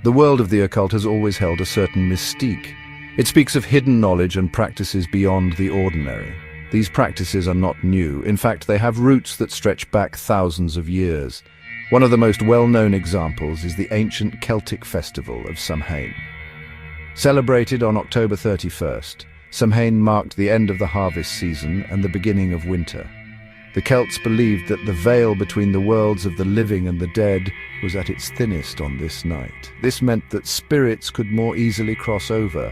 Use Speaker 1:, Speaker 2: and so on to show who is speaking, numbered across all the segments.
Speaker 1: The world of the occult has always held a certain mystique. It speaks of hidden knowledge and practices beyond the ordinary. These practices are not new. In fact, they have roots that stretch back thousands of years. One of the most well-known examples is the ancient Celtic festival of Samhain. Celebrated on October 31st, Samhain marked the end of the harvest season and the beginning of winter. The Celts believed that the veil between the worlds of the living and the dead was at its thinnest on this night. This meant that spirits could more easily cross over.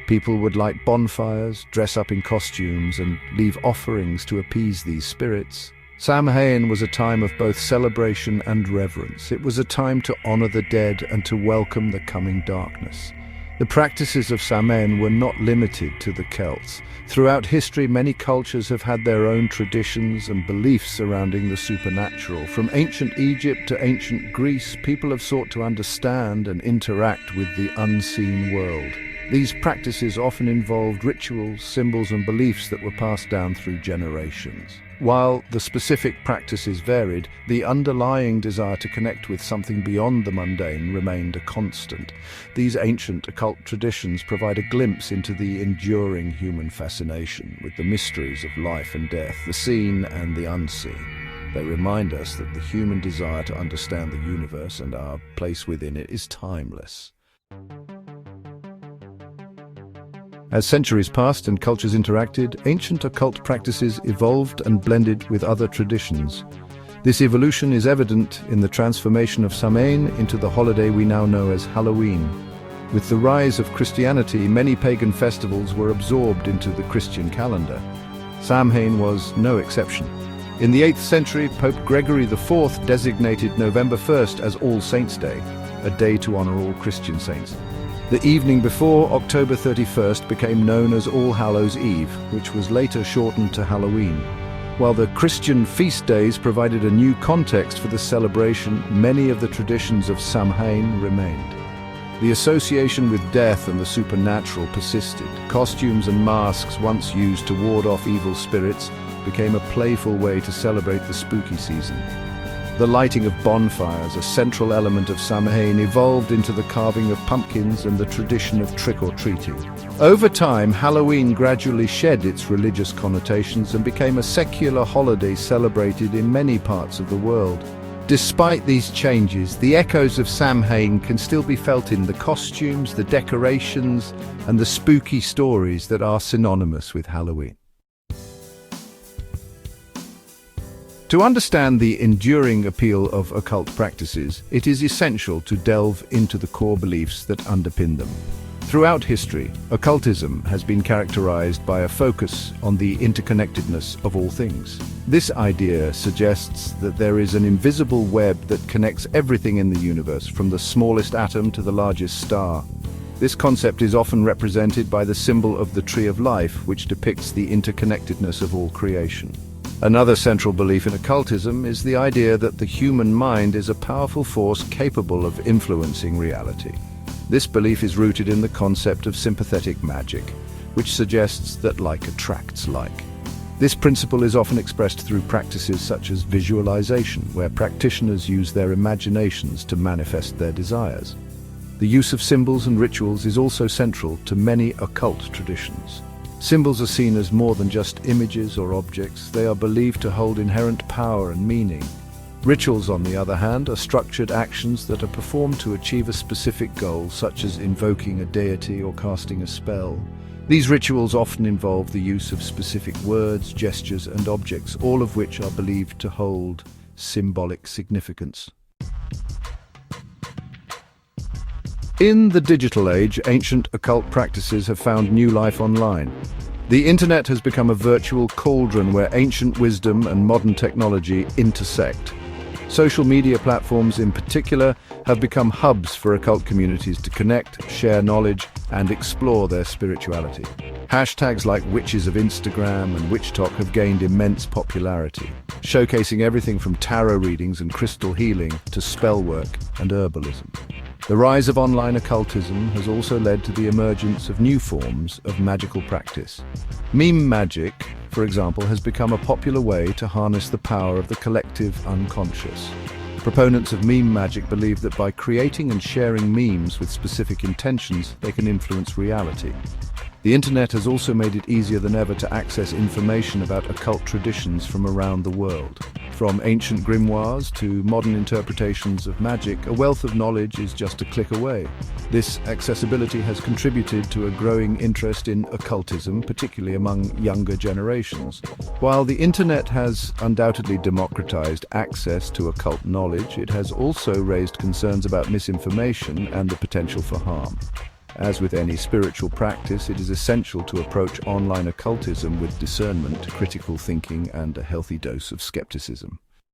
Speaker 1: People would light bonfires, dress up in costumes, and leave offerings to appease these spirits. Samhain was a time of both celebration and reverence. It was a time to honor the dead and to welcome the coming darkness. The practices of Samhain were not limited to the Celts. Throughout history, many cultures have had their own traditions and beliefs surrounding the supernatural. From ancient Egypt to ancient Greece, people have sought to understand and interact with the unseen world. These practices often involved rituals, symbols, and beliefs that were passed down through generations. While the specific practices varied, the underlying desire to connect with something beyond the mundane remained a constant. These ancient occult traditions provide a glimpse into the enduring human fascination with the mysteries of life and death, the seen and the unseen. They remind us that the human desire to understand the universe and our place within it is timeless. As centuries passed and cultures interacted, ancient occult practices evolved and blended with other traditions. This evolution is evident in the transformation of Samhain into the holiday we now know as Halloween. With the rise of Christianity, many pagan festivals were absorbed into the Christian calendar. Samhain was no exception. In the 8th century, Pope Gregory IV designated November 1st as All Saints' Day, a day to honor all Christian saints. The evening before, October 31st, became known as All Hallows' Eve, which was later shortened to Halloween. While the Christian feast days provided a new context for the celebration, many of the traditions of Samhain remained. The association with death and the supernatural persisted. Costumes and masks, once used to ward off evil spirits, became a playful way to celebrate the spooky season. The lighting of bonfires, a central element of Samhain, evolved into the carving of pumpkins and the tradition of trick-or-treating. Over time, Halloween gradually shed its religious connotations and became a secular holiday celebrated in many parts of the world. Despite these changes, the echoes of Samhain can still be felt in the costumes, the decorations, and the spooky stories that are synonymous with Halloween. To understand the enduring appeal of occult practices, it is essential to delve into the core beliefs that underpin them. Throughout history, occultism has been characterized by a focus on the interconnectedness of all things. This idea suggests that there is an invisible web that connects everything in the universe, from the smallest atom to the largest star. This concept is often represented by the symbol of the Tree of Life, which depicts the interconnectedness of all creation. Another central belief in occultism is the idea that the human mind is a powerful force capable of influencing reality. This belief is rooted in the concept of sympathetic magic, which suggests that like attracts like. This principle is often expressed through practices such as visualization, where practitioners use their imaginations to manifest their desires. The use of symbols and rituals is also central to many occult traditions. Symbols are seen as more than just images or objects. They are believed to hold inherent power and meaning. Rituals, on the other hand, are structured actions that are performed to achieve a specific goal, such as invoking a deity or casting a spell. These rituals often involve the use of specific words, gestures, and objects, all of which are believed to hold symbolic significance. In the digital age, ancient occult practices have found new life online. The internet has become a virtual cauldron where ancient wisdom and modern technology intersect. Social media platforms in particular have become hubs for occult communities to connect, share knowledge, and explore their spirituality. Hashtags like Witches of Instagram and Witch Talk have gained immense popularity, showcasing everything from tarot readings and crystal healing to spell work and herbalism. The rise of online occultism has also led to the emergence of new forms of magical practice. Meme magic, for example, has become a popular way to harness the power of the collective unconscious. Proponents of meme magic believe that by creating and sharing memes with specific intentions, they can influence reality. The internet has also made it easier than ever to access information about occult traditions from around the world. From ancient grimoires to modern interpretations of magic, a wealth of knowledge is just a click away. This accessibility has contributed to a growing interest in occultism, particularly among younger generations. While the internet has undoubtedly democratized access to occult knowledge, it has also raised concerns about misinformation and the potential for harm. As with any spiritual practice, it is essential to approach online occultism with discernment, critical thinking, and a healthy dose of skepticism.